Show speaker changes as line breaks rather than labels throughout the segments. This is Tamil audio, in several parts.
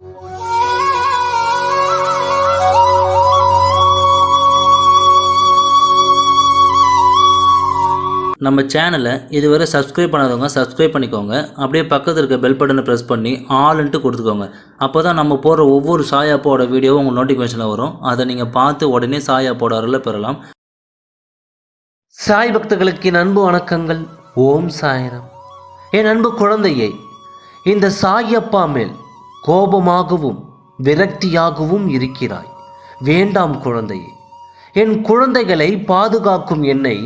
நம்ம சேனலை இதுவரை சப்ஸ்கிரைப் பண்ணாதவங்க சப்ஸ்கிரைப் பண்ணிக்கோங்க. அப்படியே பக்கத்தில் இருக்க பெல் பட்டனை ப்ரெஸ் பண்ணி ஆல்ன்ட்டு கொடுத்துக்கோங்க. அப்போ தான் நம்ம போடுற ஒவ்வொரு சாய் அப்போட வீடியோவும் உங்கள் நோட்டிஃபிகேஷனில் வரும். அதை நீங்கள் பார்த்து உடனே சாய் அப்போட அருளை பெறலாம்.
சாய் பக்தர்களுக்கு என் அன்பு வணக்கங்கள். ஓம் சாய்ராம். என் அன்பு குழந்தையை, இந்த சாயப்பா மேல் கோபமாகவும் விரக்தியாகவும் இருக்கிறாய். வேண்டாம் குழந்தையே. என் குழந்தைகளை பாதுகாக்கும் என்னை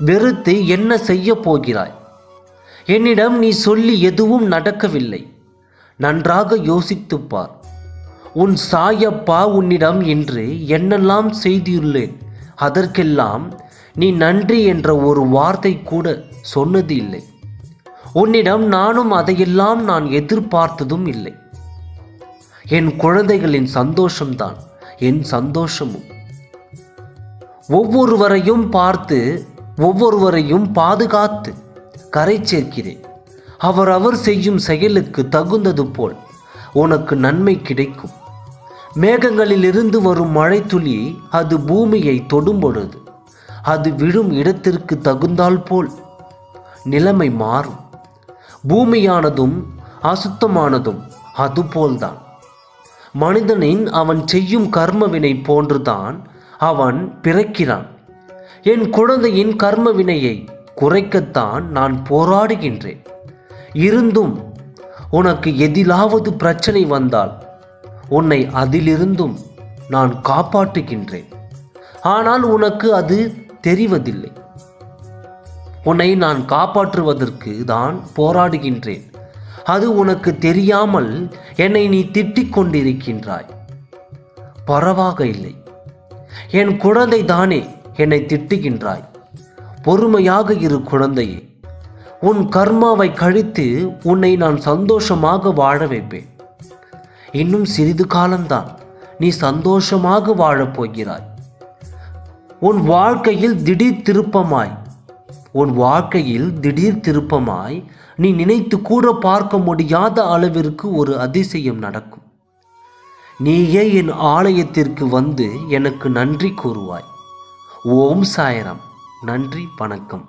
வெறுத்து என்ன செய்ய போகிறாய்? என்னிடம் நீ சொல்லி எதுவும் நடக்கவில்லை. நன்றாக யோசித்துப்பார். உன் சாயப்பா உன்னிடம் இன்று என்னெல்லாம் செய்துள்ளேன், அதற்கெல்லாம் நீ நன்றி என்ற ஒரு வார்த்தை கூட சொன்னது இல்லை. உன்னிடம் நானும் அதையெல்லாம் நான் எதிர்பார்த்ததும் இல்லை. என் குழந்தைகளின் சந்தோஷம்தான் என் சந்தோஷமும். ஒவ்வொருவரையும் பார்த்து ஒவ்வொருவரையும் பாதுகாத்து கரை சேர்க்கிறேன். அவரவர் செய்யும் செயலுக்கு தகுந்தது போல் உனக்கு நன்மை கிடைக்கும். மேகங்களிலிருந்து வரும் மழை துளி அது பூமியை தொடும் பொழுது அது விழும் இடத்திற்கு தகுந்தால் போல் நிலைமை மாறும். பூமியானதும் அசுத்தமானதும் அதுபோல்தான். மனிதனின் அவன் செய்யும் கர்மவினை போன்றுதான் அவன் பிறக்கிறான். என் குழந்தையின் கர்ம வினையை குறைக்கத்தான் நான் போராடுகின்றேன். இருந்தும் உனக்கு எதிலாவது பிரச்சனை வந்தால் உன்னை அதிலிருந்தும் நான் காப்பாற்றுகின்றேன். ஆனால் உனக்கு அது தெரிவதில்லை. உன்னை நான் காப்பாற்றுவதற்கு தான் போராடுகின்றேன். அது உனக்கு தெரியாமல் என்னை நீ திட்டிக் கொண்டிருக்கின்றாய். பரவாயில்லை, என் குழந்தை தானே என்னை திட்டுகின்றாய். பொறுமையாக இரு குழந்தையே. உன் கர்மாவை கழித்து உன்னை நான் சந்தோஷமாக வாழ வைப்பேன். இன்னும் சிறிது காலம்தான் நீ சந்தோஷமாக வாழப் போகிறாய். உன் வாழ்க்கையில் திடீர் திருப்பமாய் நீ நினைத்து கூட பார்க்க முடியாத அளவிற்கு ஒரு அதிசயம் நடக்கும். நீயே என் ஆலயத்திற்கு வந்து எனக்கு நன்றி கூறுவாய். ஓம் சாய்ராம். நன்றி, வணக்கம்.